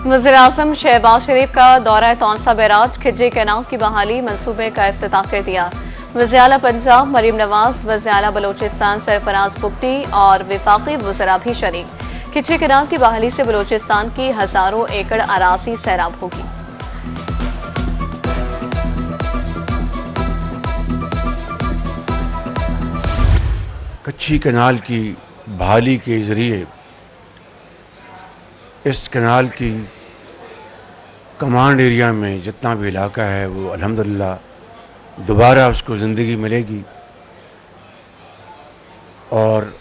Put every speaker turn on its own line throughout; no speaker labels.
वज़ीर-ए-आज़म शहबाज शरीफ का दौरा तौंसा बैराज खिज्जी कैनाल की बहाली मंसूबे का इफ्तिताह कर दिया। वज़ीर आला पंजाब मरीम नवाज, वज़ीर आला बलोचिस्तान सरफराज बुगटी और विफाकी वज़रा भी शरीक। खिज्जी कैनाल की बहाली से बलोचिस्तान की हजारों एकड़ अराजी सैराब होगी।
कच्ची कैनाल की बहाली के जरिए इस कैनाल की कमांड एरिया में जितना भी इलाका है वो अल्हम्दुलिल्लाह दोबारा उसको ज़िंदगी मिलेगी और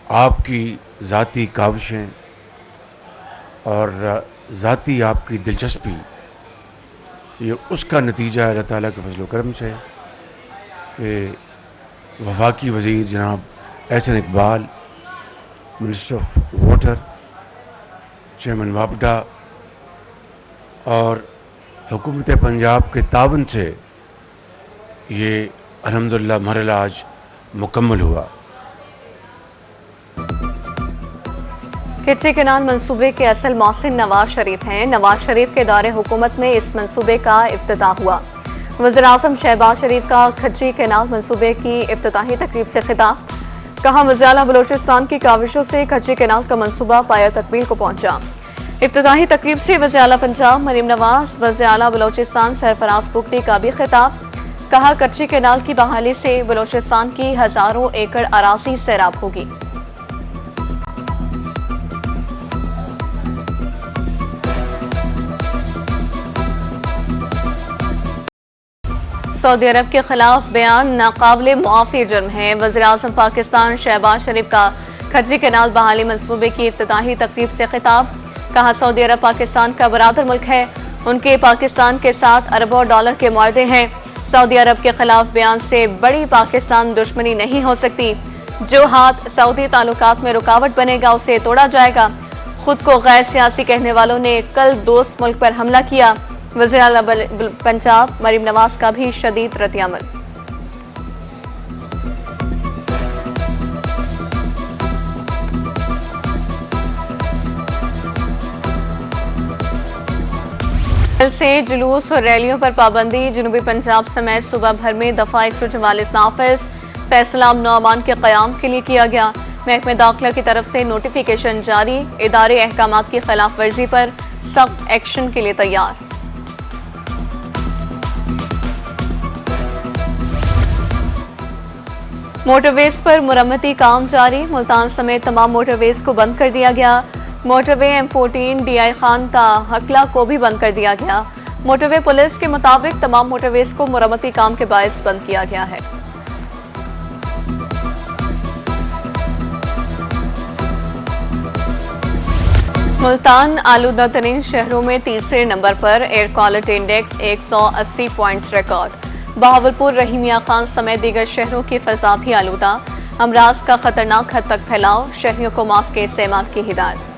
आपकी ज़ाती काविशें और ज़ाती आपकी दिलचस्पी ये उसका नतीजा है अल्लाह ताला के फजल करम से कि वफाकी वज़ीर जनाब Ahsan Iqbal, minister of water, chairman वापडा और हुकूमत पंजाब के तावन से ये अल्हम्दुलिल्लाह मरहला आज मुकम्मल हुआ।
खिज्जी कैनाल मंसूबे के असल मौसिन नवाज शरीफ हैं। नवाज शरीफ के दौरे हुकूमत में इस मंसूबे का इफ्तिताह हुआ। वज़ीर-ए-आज़म शहबाज शरीफ का खिज्जी कैनाल मंसूबे की इफ्तिताही तकरीब से खिताब। कहा, वज़ीर आला बलोचिस्तान की काविशों से खिज्जी कैनाल का मंसूबा पाया तकमील को पहुंचा। इफ्तिताही तकरीब से वज़ीर आला पंजाब मरीम नवाज, वज़ीर आला बलोचिस्तान सरफराज बुगटी का भी खिताब। कहा, खिज्जी कैनाल की बहाली से बलोचिस्तान की हजारों एकड़ अराजी सैराब होगी। सऊदी अरब के खिलाफ बयान नाकाबिले मुआफ़ी जुर्म है। वज़ीर-ए-आज़म पाकिस्तान शहबाज शरीफ का खिज्जी कैनाल बहाली मंसूबे की इफ्तिताही तकरीब से खिताब। कहा, सऊदी अरब पाकिस्तान का बरादर मुल्क है, उनके पाकिस्तान के साथ अरबों डॉलर के मुआहदे हैं। सऊदी अरब के खिलाफ बयान से बड़ी पाकिस्तान दुश्मनी नहीं हो सकती। जो हाथ सऊदी ताल्लुकात में रुकावट बनेगा उसे तोड़ा जाएगा। खुद को गैर सियासी कहने वालों ने कल दोस्त मुल्क पर हमला किया। वज़ीर आला पंजाब मरीम नवाज का भी शदीद रद्द-ए-अमल। कल से जुलूस और रैलियों पर पाबंदी। जनूबी पंजाब समेत सूबा भर में दफा 144 नाफिज। फैसला अमन अमान के क़याम के लिए किया गया। महकमे दाखिला की तरफ से नोटिफिकेशन जारी। इदारे अहकामात की खिलाफ वर्जी पर सख्त एक्शन के लिए तैयार। मोटरवेज पर मुरम्मती काम जारी। मुल्तान समेत तमाम मोटरवेज को बंद कर दिया गया। मोटरवे M14 DI खान ता हकला को भी बंद कर दिया गया। मोटरवे पुलिस के मुताबिक तमाम मोटरवेज को मुरम्मती काम के बायस बंद किया गया है। मुल्तान आलूदा तरीन शहरों में तीसरे नंबर पर। Air quality index 180 points record. Bahawalpur, Rahimyar Khan समेत दीगर शहरों की फजा भी आलूदा। अमराज का खतरनाक हद तक फैलाव। शहरियों को मास्क के इस्तेमाल की हिदायत।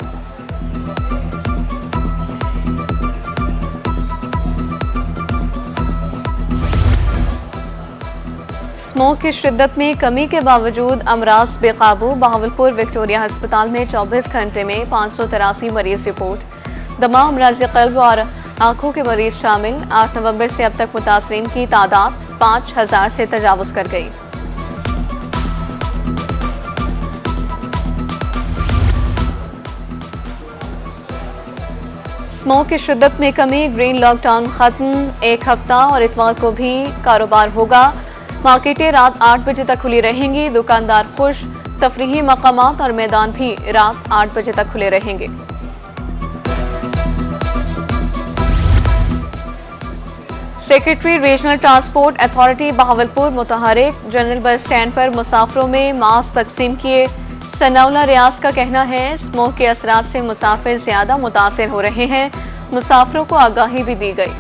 स्मोक की शिद्दत में कमी के बावजूद अमराज बेकाबू। बहावलपुर विक्टोरिया अस्पताल में 24 घंटे में 583 मरीज रिपोर्ट। दमा, अमराज क़ल्ब और आंखों के मरीज शामिल। 8 नवंबर से अब तक मुतासरीन की तादाद 5000 से तजावुज कर गई। स्मोक की शिद्दत में कमी। ग्रीन लॉकडाउन खत्म। 1 हफ्ता और इतवार को भी कारोबार होगा। मार्केटें रात 8 बजे तक खुली रहेंगी। दुकानदार खुश। तफरीही मकामात और मैदान भी रात 8 बजे तक खुले रहेंगे। Secretary regional transport authority Bahawalpur मुतहरिक। जनरल बस स्टैंड पर मुसाफिरों में मास्क तकसीम किए। सनाउल्लाह रियाज का कहना है, स्मोक के असरात से मुसाफिर ज्यादा मुतासिर हो रहे हैं। मुसाफिरों को आगाही भी दी गई।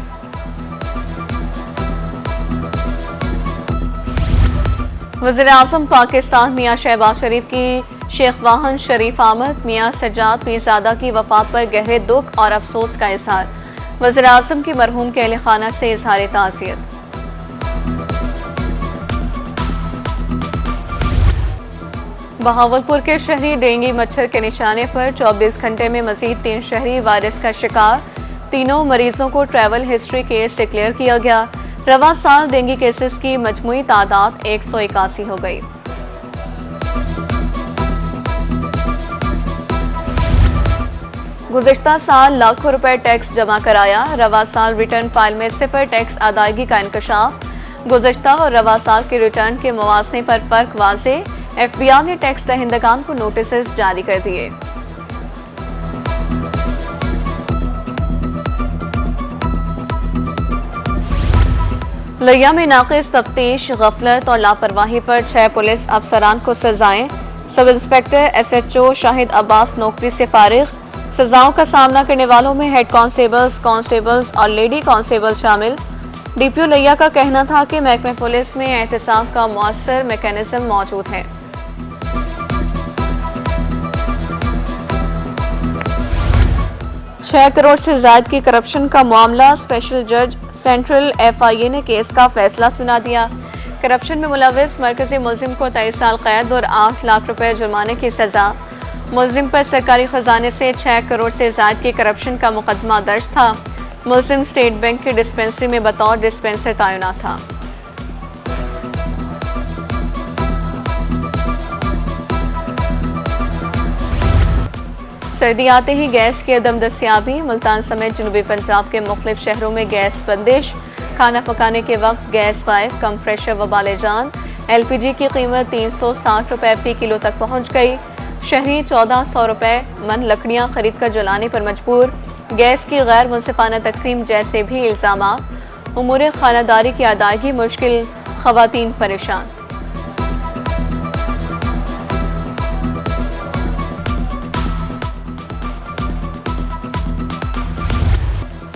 वज़ीर-ए-आज़म पाकिस्तान मियां शहबाज शरीफ की शेख वाहन शरीफ आमद। मियां सज्जाद पीरजादा की वफात पर गहरे दुख और अफसोस का इजहार। वज़ीर-ए-आज़म की मरहूम के अहले खाना से इजहार ताज़ियत। बहावलपुर के शहरी डेंगू मच्छर के निशाने पर 24 घंटे में मजीद 3 शहरी वायरस का शिकार। तीनों मरीजों को ट्रैवल हिस्ट्री केस डिक्लेयर किया गया। रवा साल डेंगू केसेस की मजमूई तादाद 181 हो गई। गुज़िश्ता साल लाखों रुपए टैक्स जमा कराया। रवा साल रिटर्न फाइल में सिफर टैक्स अदायगी का इंकशाफ। गुज़िश्ता और रवा साल के रिटर्न के मुवाज़ने पर फर्क वाज़े। FBI ने टैक्स दहिंदगान को नोटिस जारी कर दिए। लिया में नाक़िस तफ्तीश, गफलत और लापरवाही पर 6 पुलिस अफसरान को सजाएं। Sub inspector SHO Shahid Abbas नौकरी से फारिग। सजाओं का सामना करने वालों में हेड कांस्टेबल्स और लेडी कांस्टेबल शामिल। DPO लिया का कहना था कि महकमे पुलिस में एहतसाब का मौसर मैकेनिज्म मौजूद है। 6 करोड़ से ज्यादा की करप्शन का मामला। स्पेशल जज सेंट्रल FIA ने केस का फैसला सुना दिया। करप्शन में मुलविस मरकजी मुलजिम को 23 साल कैद और 8 लाख रुपए जुर्माने की सजा। मुलजिम पर सरकारी खजाने से 6 करोड़ से ज्यादा की करप्शन का मुकदमा दर्ज था। मुलजिम स्टेट बैंक की डिस्पेंसरी में बतौर डिस्पेंसर तैनात था। सर्दी आते ही गैस की अदम दस्तियाबी। मुल्तान समेत जनूबी पंजाब के मुख्तलिफ शहरों में गैस बंदिश। खाना पकाने के वक्त गैस गायब, कम प्रेशर वबाले जान। LPG की कीमत 360 रुपए फी किलो तक पहुंच गई। शहरी 1400 रुपए मन लकड़ियां खरीद कर जलाने पर मजबूर। गैस की गैर मुनसिफाना तकसीम जैसे भी इल्जामात। उमूर खानादारी की अदायगी मुश्किल, खवातीन परेशान।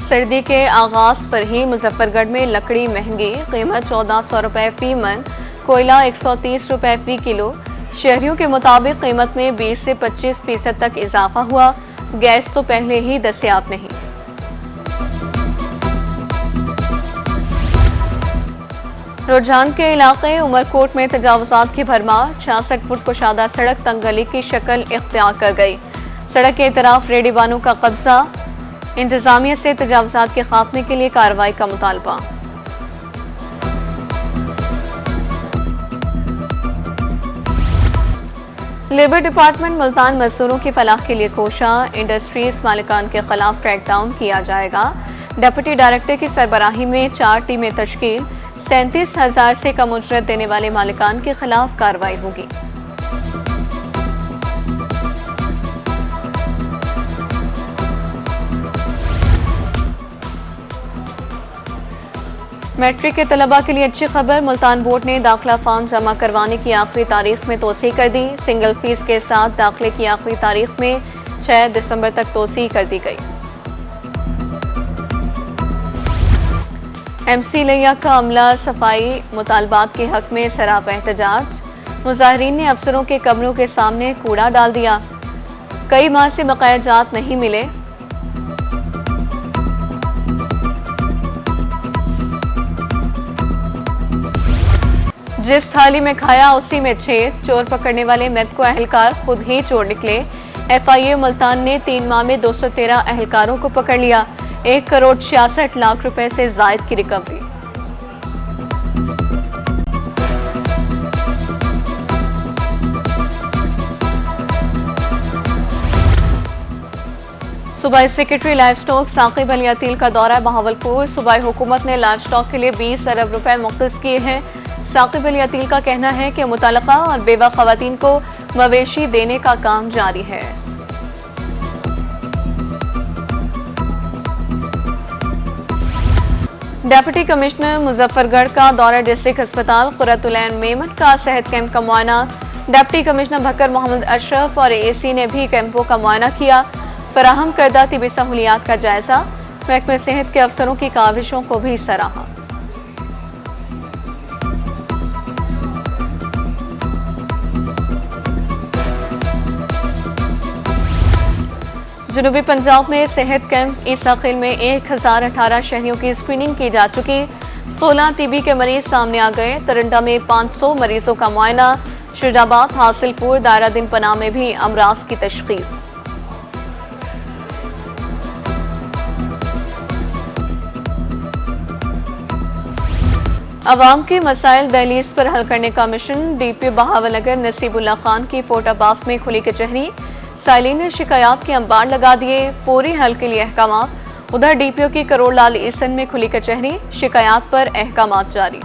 सर्दी के आगाज पर ही मुजफ्फरगढ़ में लकड़ी महंगी, कीमत 1400 रुपए फी मन, कोयला 130 रुपए फी किलो। शहरियों के मुताबिक कीमत में 20 से 25% तक इजाफा हुआ। गैस तो पहले ही दस्तियाब नहीं। रुझान के इलाके उमरकोट में तजावुजात की भरमार। 66 फुट कुशादा सड़क तंगली की शक्ल इख्तियार कर गई। सड़क के तरफ रेडीबानों का कब्जा। इंतजामिया से तजावुजात के खात्मे के लिए कार्रवाई का मुतालबा। लेबर डिपार्टमेंट मुल्तान मजदूरों की फलाह के लिए कोशां। इंडस्ट्रीज मालिकान के खिलाफ क्रैकडाउन किया जाएगा। डिप्टी डायरेक्टर की सरबराही में 4 टीमें तश्कील। 37,000 से कम उजरत देने वाले मालिकान के खिलाफ कार्रवाई होगी। मैट्रिक के तलबा के लिए अच्छी खबर। मुल्तान बोर्ड ने दाखिला फॉर्म जमा करवाने की आखिरी तारीख में तोसी कर दी। सिंगल फीस के साथ दाखिले की आखिरी तारीख में 6 दिसंबर तक तोसी कर दी गई। MC लिया का अमला सफाई मुतालबात के हक में सरापा एहतजाज। मुजाहिरीन ने अफसरों के कमरों के सामने कूड़ा डाल दिया। कई माह से बकाया जात नहीं मिले। जिस थाली में खाया उसी में छेद। चोर पकड़ने वाले मेदको एहलकार खुद ही चोर निकले। FIA मुल्तान ने 3 माह में 213 एहलकारों को पकड़ लिया। 1 करोड़ 66 लाख रुपए से जायद की रिकवरी। सूबाई secretary livestock Saqib Ali Ateel का दौरा बहावलपुर। सूबाई हुकूमत ने लाइव स्टॉक के लिए 20 अरब रुपए मुख्तस किए हैं। साकिब अली अतील का कहना है कि मुतल्लका और बेवा खवातीन को मवेशी देने का काम जारी है। डिप्टी कमिश्नर मुजफ्फरगढ़ का दौरा डिस्ट्रिक्ट अस्पताल कुर्रतुल-ऐन मेमन का सेहत कैंप का मुआयना। डिप्टी कमिश्नर भक्कर मोहम्मद अशरफ और AC ने भी कैंपों का मुआयना किया। फराहम करदा तिबी सहूलियात का जायजा। महकमे सेहत के अफसरों की काविशों को भी सराहा। जनूबी पंजाब में सेहत कैंप ईसाखिल में 1018 शहरियों की स्क्रीनिंग की जा चुकी। 16 TB के मरीज सामने आ गए। तरंडा में 500 मरीजों का मुआयना। शुजाबाद, हासिलपुर, दायरादीन पनाह में भी अमराज की तशखीस। अवाम के मसाइल दहलीज पर हल करने का मिशन। डीपीओ बहावलनगर नसीबुल्ला खान की फोर्टाबास में खुली कचहरी। साइलिन ने शिकायत के अंबार लगा दिए, फौरी हल के लिए अहकामात। उधर डीपीओ की करोड़ लाल ईसन में खुली कचहरी, शिकायत पर अहकामात जारी।